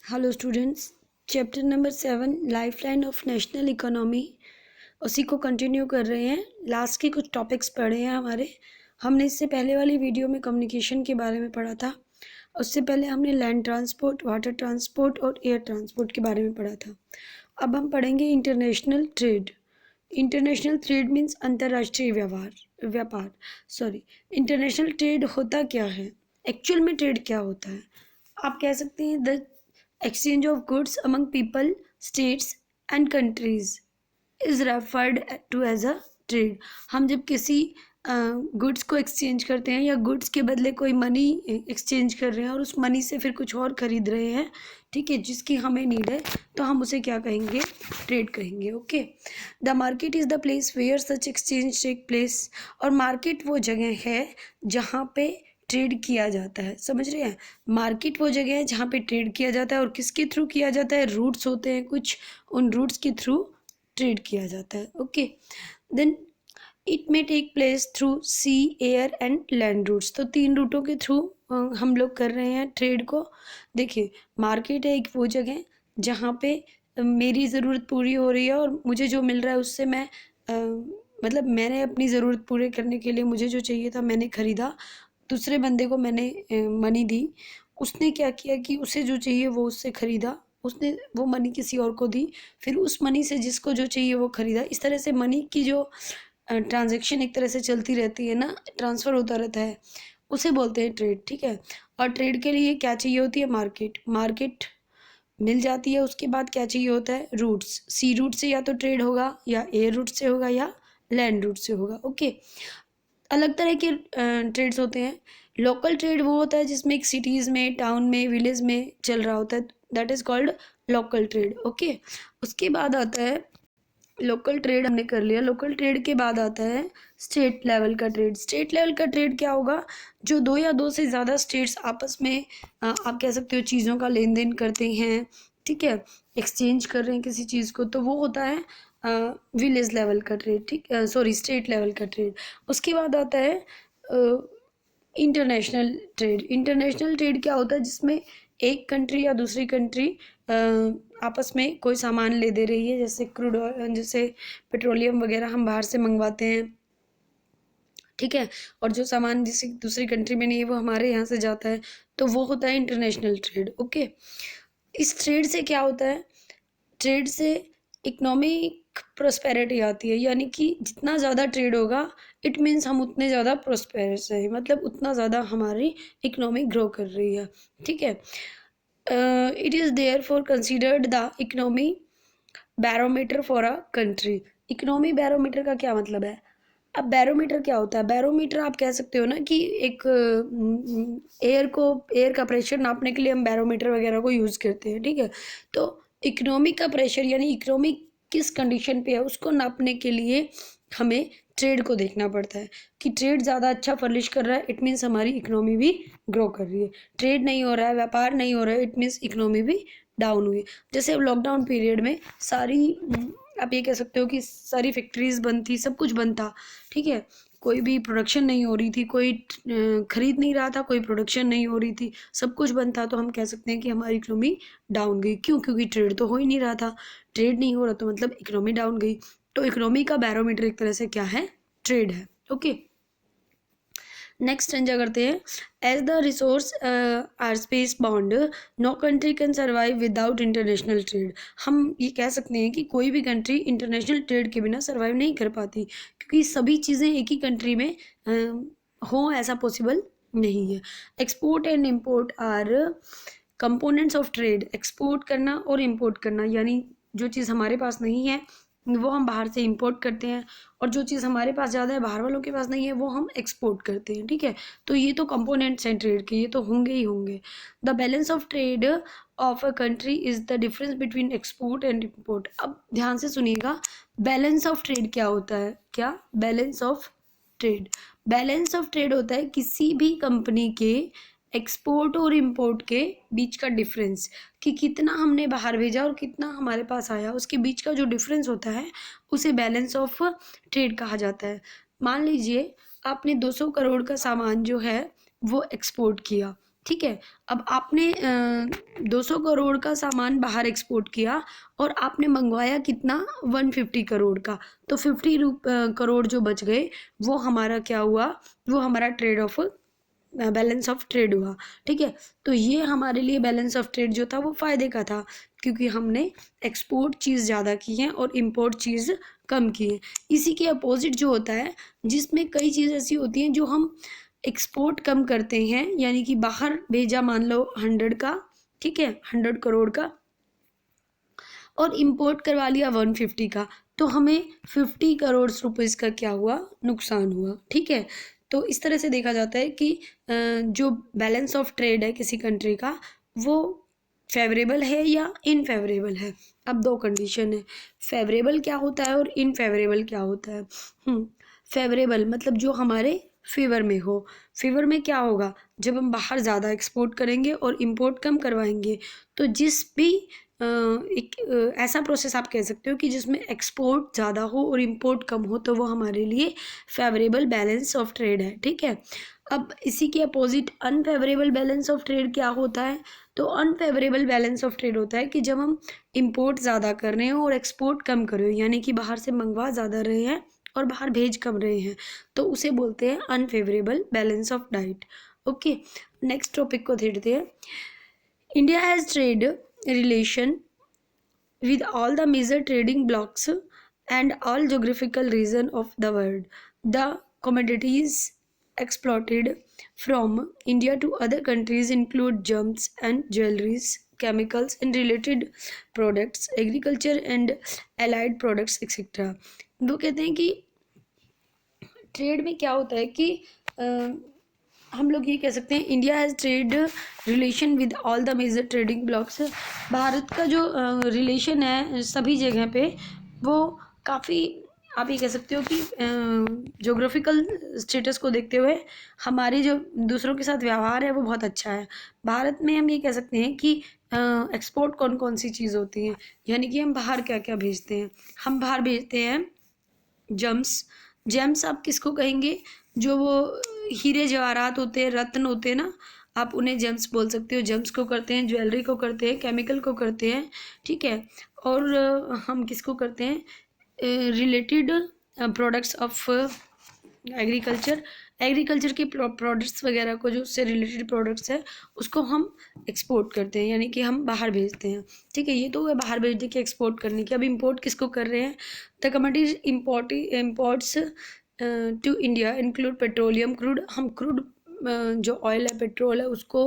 Hello students, chapter number 7 lifeline of national economy उसी को continue कर रहे हैं। लास्ट के कुछ टॉपिक्स पढ़े हैं हमारे। हमने इससे पहले वाली वीडियो में कम्युनिकेशन के बारे में पढ़ा था। उससे पहले हमने लैंड ट्रांसपोर्ट, वाटर ट्रांसपोर्ट और एयर ट्रांसपोर्ट के बारे में पढ़ा था। अब हम पढ़ेंगे international trade. International trade means अंतर्राष्ट्रीय व्यापार। इंटरनेशनल ट्रेड होता क्या है, एक्चुअल में ट्रेड क्या होता है। आप कह सकते हैं the exchange of goods among people, states and countries is referred to as a trade। हम जब किसी गुड्स को एक्सचेंज करते हैं या गुड्स के बदले कोई मनी एक्सचेंज कर रहे हैं और उस मनी से फिर कुछ और खरीद रहे हैं, ठीक है, जिसकी हमें नीड है, तो हम उसे क्या कहेंगे, ट्रेड कहेंगे। Okay, the market is the place where such exchange take place. और मार्केट वो जगह है जहाँ पे ट्रेड किया जाता है, समझ रहे हैं। मार्केट वो जगह है जहाँ पे ट्रेड किया जाता है और किसके थ्रू किया जाता है, रूट्स होते हैं कुछ, उन रूट्स के थ्रू ट्रेड किया जाता है। Okay, then it may take place through sea, air and land routes. तो 3 रूटों के थ्रू हम लोग कर रहे हैं ट्रेड को। देखिए, मार्केट है एक वो जगह जहाँ पे मेरी ज़रूरत पूरी हो रही है और मुझे जो मिल रहा है उससे मैं मतलब मैंने अपनी ज़रूरत पूरे करने के लिए मुझे जो चाहिए था मैंने ख़रीदा, दूसरे बंदे को मैंने मनी दी, उसने क्या किया कि उसे जो चाहिए वो उससे ख़रीदा, उसने वो मनी किसी और को दी, फिर उस मनी से जिसको जो चाहिए वो ख़रीदा। इस तरह से मनी की जो ट्रांजैक्शन एक तरह से चलती रहती है ना, ट्रांसफ़र होता रहता है, उसे बोलते हैं ट्रेड, ठीक है। और ट्रेड के लिए क्या चाहिए होती है, मार्केट मिल जाती है। उसके बाद क्या चाहिए होता है, रूट्स। सी रूट से या तो ट्रेड होगा या एयर रूट से होगा या लैंड रूट से होगा। ओके, अलग तरह के ट्रेड्स होते हैं। लोकल ट्रेड वो होता है जिसमें एक सिटीज़ में, टाउन में, विलेज में चल रहा होता है, that is called local trade. Okay, उसके बाद आता है लोकल ट्रेड, हमने कर लिया। लोकल ट्रेड के बाद आता है स्टेट लेवल का ट्रेड। स्टेट लेवल का ट्रेड क्या होगा, जो 2 या 2 से ज़्यादा स्टेट्स आपस में आप कह सकते हो चीज़ों का लेन देन करते हैं, ठीक है, एक्सचेंज कर रहे हैं किसी चीज़ को, तो वो होता है विलेज लेवल का ट्रेड, ठीक, स्टेट लेवल का ट्रेड। उसके बाद आता है इंटरनेशनल ट्रेड। इंटरनेशनल ट्रेड क्या होता है, जिसमें एक कंट्री या दूसरी कंट्री आपस में कोई सामान ले दे रही है, जैसे क्रूड ऑयल, जैसे पेट्रोलियम वगैरह हम बाहर से मंगवाते हैं, ठीक है, और जो सामान जिस दूसरी कंट्री में नहीं है वो हमारे यहाँ से जाता है, तो वो होता है इंटरनेशनल ट्रेड। ओके, इस ट्रेड से क्या होता है, ट्रेड से इकोनॉमिक प्रोस्पेरिटी आती है, यानी कि जितना ज़्यादा ट्रेड होगा इट मीन्स हम उतने ज़्यादा प्रोस्पेरस हैं, मतलब उतना ज़्यादा हमारी इकोनॉमी ग्रो कर रही है, ठीक है। It is therefore considered the economy barometer for a country. Economy barometer का क्या मतलब है। अब बैरोमीटर क्या होता है, बैरोमीटर आप कह सकते हो ना कि एक एयर का प्रेशर नापने के लिए हम बैरोमीटर वगैरह को यूज़ करते हैं, ठीक है। तो इकोनॉमी का प्रेशर यानी इकोनॉमी किस कंडीशन पे है उसको नापने के लिए हमें ट्रेड को देखना पड़ता है कि ट्रेड ज़्यादा अच्छा फर्निश कर रहा है, इट मीन्स हमारी इकोनॉमी भी ग्रो कर रही है। ट्रेड नहीं हो रहा है, व्यापार नहीं हो रहा है, इट मीन्स इकोनॉमी भी डाउन हुई। जैसे अब लॉकडाउन पीरियड में सारी आप ये कह सकते हो कि सारी फैक्ट्रीज बंद थी, सब कुछ बंद था, ठीक है, कोई भी प्रोडक्शन नहीं हो रही थी, कोई खरीद नहीं रहा था, कोई प्रोडक्शन नहीं हो रही थी, सब कुछ बंद था, तो हम कह सकते हैं कि हमारी इकोनॉमी डाउन गई। क्यों, क्योंकि ट्रेड तो हो ही नहीं रहा था, ट्रेड नहीं हो रहा तो मतलब इकोनॉमी डाउन गई। तो इकोनॉमी का बैरोमीटर एक तरह से क्या है, ट्रेड है। ओके, नेक्स्ट संजय करते हैं, as the resource are space bound no country can survive without international trade. हम ये कह सकते हैं कि कोई भी कंट्री इंटरनेशनल ट्रेड के बिना सर्वाइव नहीं कर पाती, क्योंकि सभी चीज़ें एक ही कंट्री में हों ऐसा पॉसिबल नहीं है। Export and import are components of trade. Export करना और इम्पोर्ट करना, यानी जो चीज़ हमारे पास नहीं है वो हम बाहर से इंपोर्ट करते हैं, और जो चीज़ हमारे पास ज़्यादा है बाहर वालों के पास नहीं है वो हम एक्सपोर्ट करते हैं, ठीक है। तो ये तो कंपोनेंट्स हैं ट्रेड के, ये तो होंगे ही होंगे। The balance of trade of a country is the difference between export and import. अब ध्यान से सुनिएगा, बैलेंस ऑफ ट्रेड क्या होता है, क्या balance of trade, balance of trade होता है किसी भी कंपनी के एक्सपोर्ट और इंपोर्ट के बीच का डिफरेंस, कि कितना हमने बाहर भेजा और कितना हमारे पास आया, उसके बीच का जो डिफरेंस होता है उसे बैलेंस ऑफ ट्रेड कहा जाता है। मान लीजिए आपने 200 करोड़ का सामान जो है वो एक्सपोर्ट किया, ठीक है। अब आपने 200 करोड़ का सामान बाहर एक्सपोर्ट किया और आपने मंगवाया कितना, 150 करोड़ का, तो 50 करोड़ जो बच गए वो हमारा क्या हुआ, वो हमारा trade off balance of trade हुआ। ठीक है, तो ये हमारे लिए बैलेंस ऑफ ट्रेड जो था वो फ़ायदे का था, क्योंकि हमने एक्सपोर्ट चीज़ ज़्यादा की है और इम्पोर्ट चीज़ कम की है। इसी के अपोजिट जो होता है, जिसमें कई चीज़ ऐसी होती हैं जो हम एक्सपोर्ट कम करते हैं, यानी कि बाहर भेजा मान लो 100 का, ठीक है, 100 करोड़ का, और इम्पोर्ट करवा लिया 150 का, तो हमें 50 करोड़ रुपीज़ का क्या हुआ, नुकसान हुआ। ठीक है, तो इस तरह से देखा जाता है कि जो बैलेंस ऑफ ट्रेड है किसी कंट्री का, वो फेवरेबल है या इनफेवरेबल है। अब दो कंडीशन है, फेवरेबल क्या होता है और इनफेवरेबल क्या होता है। फेवरेबल मतलब जो हमारे फेवर में हो। फेवर में क्या होगा, जब हम बाहर ज़्यादा एक्सपोर्ट करेंगे और इंपोर्ट कम करवाएंगे, तो जिस भी एक ऐसा प्रोसेस आप कह सकते हो कि जिसमें एक्सपोर्ट ज़्यादा हो और इंपोर्ट कम हो, तो वो हमारे लिए फेवरेबल बैलेंस ऑफ ट्रेड है। ठीक है, अब इसी के opposite unfavourable balance of trade क्या होता है, तो अनफेवरेबल बैलेंस ऑफ ट्रेड होता है कि जब हम इंपोर्ट ज़्यादा कर रहे हैं और एक्सपोर्ट कम कर रहे हैं, यानी कि बाहर से मंगवा ज़्यादा रहे हैं और बाहर भेज कम रहे हैं, तो उसे बोलते हैं unfavourable balance of diet. Okay, next topic को देखते हैं। India has trade relation with all the major trading blocks and all geographical region of the world. The commodities exported from India to other countries include gems and jewelries, chemicals and related products, agriculture and allied products, etc. वो कहते हैं कि trade में क्या होता है कि हम लोग ये कह सकते हैं, India has trade relation with all the major trading blocs. Bharat का जो रिलेशन है सभी जगह पे, वो काफ़ी, आप ये कह सकते हो कि जोग्राफिकल स्टेटस को देखते हुए हमारी जो दूसरों के साथ व्यवहार है वो बहुत अच्छा है। भारत में हम ये कह सकते हैं कि एक्सपोर्ट कौन कौन सी चीज़ होती हैं, यानी कि हम बाहर क्या क्या भेजते हैं। हम बाहर भेजते हैं जेम्स। जेम्स आप किसको कहेंगे, जो वो हीरे जवाहरात होते हैं, रत्न होते हैं ना, आप उन्हें जेम्स बोल सकते हो। जेम्स को करते हैं, ज्वेलरी को करते हैं, केमिकल को करते हैं। ठीक है, और हम किसको करते हैं, related products of agriculture. Agriculture के प्रोडक्ट्स वगैरह को, जो उससे रिलेटेड प्रोडक्ट्स है, उसको हम एक्सपोर्ट करते हैं, यानी कि हम बाहर भेजते हैं। ठीक है, ये तो है बाहर भेजने की, एक्सपोर्ट करने की। अब इंपोर्ट किसको कर रहे हैं, the commodities imports to India include petroleum crude. हम क्रूड जो ऑयल है, पेट्रोल है, उसको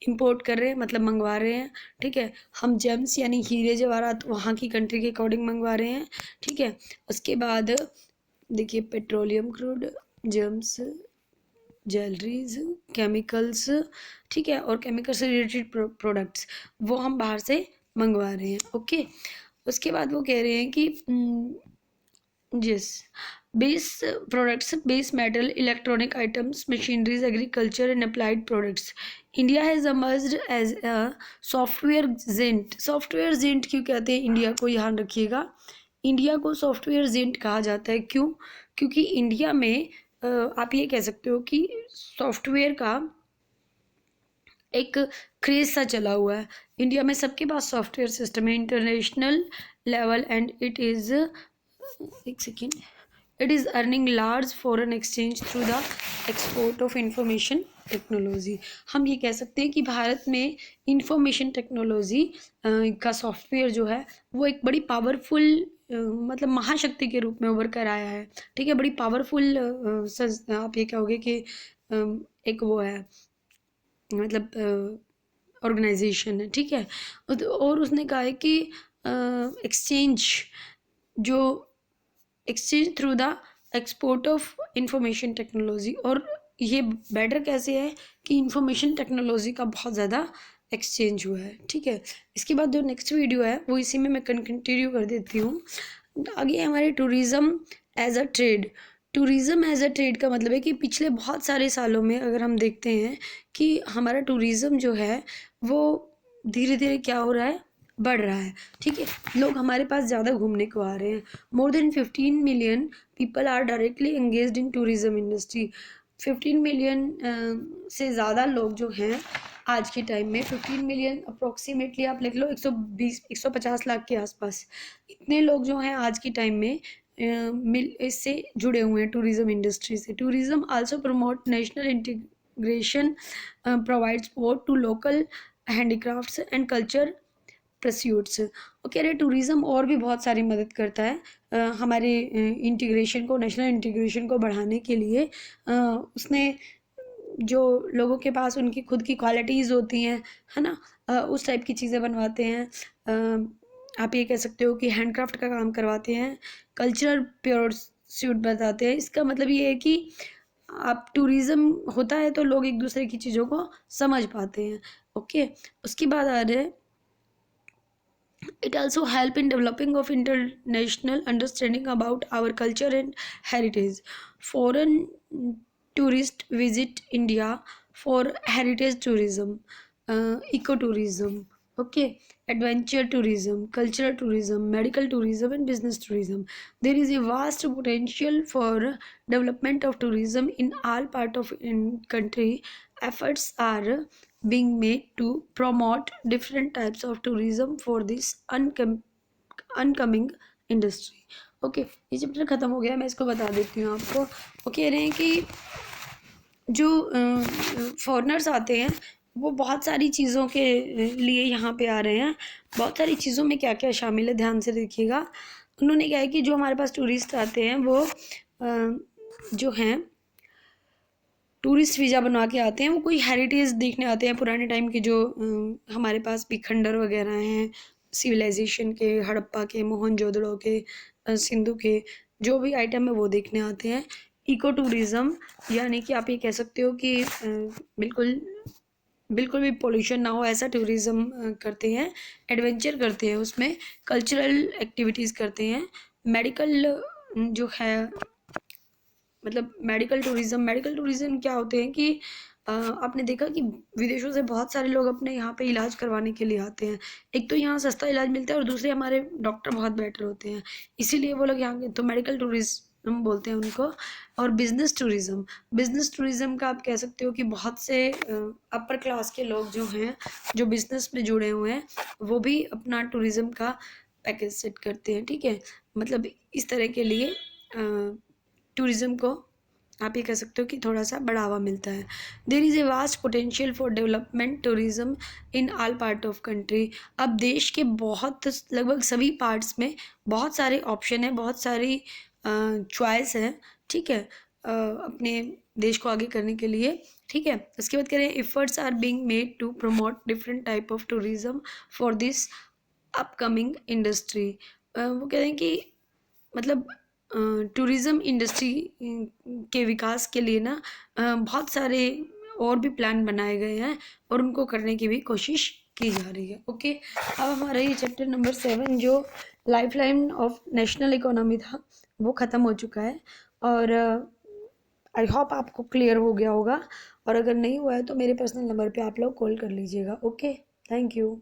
इंपोर्ट कर रहे हैं, मतलब मंगवा रहे हैं। ठीक है, हम जेम्स यानी हीरे जवाहरात वहाँ की कंट्री के अकॉर्डिंग मंगवा रहे हैं। ठीक है, उसके बाद देखिए, petroleum crude, James, jewelleries, chemicals, ठीक है, और केमिकल से रिलेटेड प्रोडक्ट्स वो हम बाहर से मंगवा रहे हैं। ओके, उसके बाद वो कह रहे हैं कि जिस base products, base metal, electronic items, machineries, agriculture and applied products, India has emerged as a software giant. Software giant क्यों कहते हैं इंडिया को, ध्यान रखिएगा, इंडिया को सॉफ्टवेयर जेंट कहा जाता है। क्यों, क्योंकि इंडिया में आप ये कह सकते हो कि सॉफ्टवेयर का एक क्रेज सा चला हुआ है। इंडिया में सबके पास सॉफ्टवेयर सिस्टम है international level, and it is, एक second, it is earning large foreign exchange through the export of information technology. हम ये कह सकते हैं कि भारत में इंफॉर्मेशन टेक्नोलॉजी का सॉफ्टवेयर जो है वो एक बड़ी पावरफुल मतलब महाशक्ति के रूप में उभर कर आया है। ठीक है, बड़ी पावरफुल आप ये कहोगे कि एक वो है, मतलब ऑर्गेनाइजेशन है। ठीक है, और उसने कहा है कि एक्सचेंज, जो exchange through the export of information technology, और ये बेटर कैसे है कि इंफॉर्मेशन टेक्नोलॉजी का बहुत ज़्यादा एक्सचेंज हुआ है। ठीक है, इसके बाद जो नेक्स्ट वीडियो है वो इसी में मैं कंटिन्यू कर देती हूँ। आगे हमारे tourism as a trade. Tourism as a trade का मतलब है कि पिछले बहुत सारे सालों में अगर हम देखते हैं कि हमारा टूरिज़्म जो है वो धीरे धीरे क्या हो रहा है, बढ़ रहा है। ठीक है, लोग हमारे पास ज़्यादा घूमने को आ रहे हैं। More than 15 million people are directly engaged in tourism industry. 15 million से ज़्यादा लोग जो हैं आज के टाइम में 15 मिलियन अप्रोक्सीमेटली आप लिख लो, 150 लाख के आसपास इतने लोग जो हैं आज के टाइम में इससे जुड़े हुए हैं, टूरिज्म इंडस्ट्री से। Tourism also promote national integration, provide support to local handicrafts and culture pursuits. और कह रहे टूरिज़्म और भी बहुत सारी मदद करता है हमारे इंटीग्रेशन को, नेशनल इंटीग्रेशन को बढ़ाने के लिए। उसने जो लोगों के पास उनकी खुद की क्वालिटीज़ होती हैं, है ना, उस टाइप की चीज़ें बनवाते हैं। आप ये कह सकते हो कि हैंडक्राफ्ट का काम करवाते हैं, कल्चरल प्योरस्यूट बताते हैं। इसका मतलब ये है कि आप टूरिज़्म होता है तो लोग एक दूसरे की चीज़ों को समझ पाते हैं। ओके, उसके बाद आ रहे हैं it also help in developing of international understanding about our culture and heritage. Foreign tourists visit India for heritage tourism, ecotourism, okay, adventure tourism, cultural tourism, medical tourism and business tourism. There is a vast potential for development of tourism in all part of in country. Efforts are being made to promote different types of tourism for this oncoming industry. Okay, ये chapter ख़त्म हो गया, मैं इसको बता देती हूँ आपको। वो कह रहे हैं कि जो फॉरेनर्स आते हैं वो बहुत सारी चीज़ों के लिए यहाँ पे आ रहे हैं। बहुत सारी चीज़ों में क्या क्या शामिल है, ध्यान से देखिएगा। उन्होंने क्या है कि जो हमारे पास टूरिस्ट आते हैं वो जो हैं टूरिस्ट वीज़ा बनवा के आते हैं, वो कोई हेरिटेज देखने आते हैं, पुराने टाइम के जो हमारे पास भी खंडर वगैरह हैं सिविलाइजेशन के, हड़प्पा के, मोहनजोदड़ो के, सिंधु के, जो भी आइटम है वो देखने आते हैं। इको टूरिज़्म यानी कि आप ये कह सकते हो कि बिल्कुल बिल्कुल भी पोल्यूशन ना हो ऐसा टूरिज़्म करते हैं। एडवेंचर करते हैं, उसमें कल्चरल एक्टिविटीज़ करते हैं। मेडिकल जो है मतलब मेडिकल टूरिज़्म क्या होते हैं कि आपने देखा कि विदेशों से बहुत सारे लोग अपने यहाँ पे इलाज करवाने के लिए आते हैं। एक तो यहाँ सस्ता इलाज मिलता है और दूसरे हमारे डॉक्टर बहुत बेटर होते हैं, इसीलिए वो लोग यहाँ के, तो मेडिकल टूरिज़्म बोलते हैं उनको। और बिज़नेस टूरिज़्म का आप कह सकते हो कि बहुत से अपर क्लास के लोग जो हैं, जो बिज़नेस में जुड़े हुए हैं, वो भी अपना टूरिज़्म का पैकेज सेट करते हैं। ठीक है, मतलब इस तरह के लिए टूरिज़्म को आप ये कह सकते हो कि थोड़ा सा बढ़ावा मिलता है। There is a vast potential for development tourism in all part of country. अब देश के बहुत लगभग सभी पार्ट्स में बहुत सारे ऑप्शन है, बहुत सारी चॉइस है। ठीक है, अपने देश को आगे करने के लिए। ठीक है, उसके बाद कह रहे हैं efforts are being made to promote different type of tourism for this upcoming industry. वो कह रहे हैं कि मतलब टूरिज़्म इंडस्ट्री के विकास के लिए ना बहुत सारे और भी प्लान बनाए गए हैं और उनको करने की भी कोशिश की जा रही है। ओके, अब हमारा ये चैप्टर नंबर 7 जो life line of national economy था वो ख़त्म हो चुका है। और आई होप आपको क्लियर हो गया होगा, और अगर नहीं हुआ है तो मेरे पर्सनल नंबर पे आप लोग कॉल कर लीजिएगा। Okay, thank you.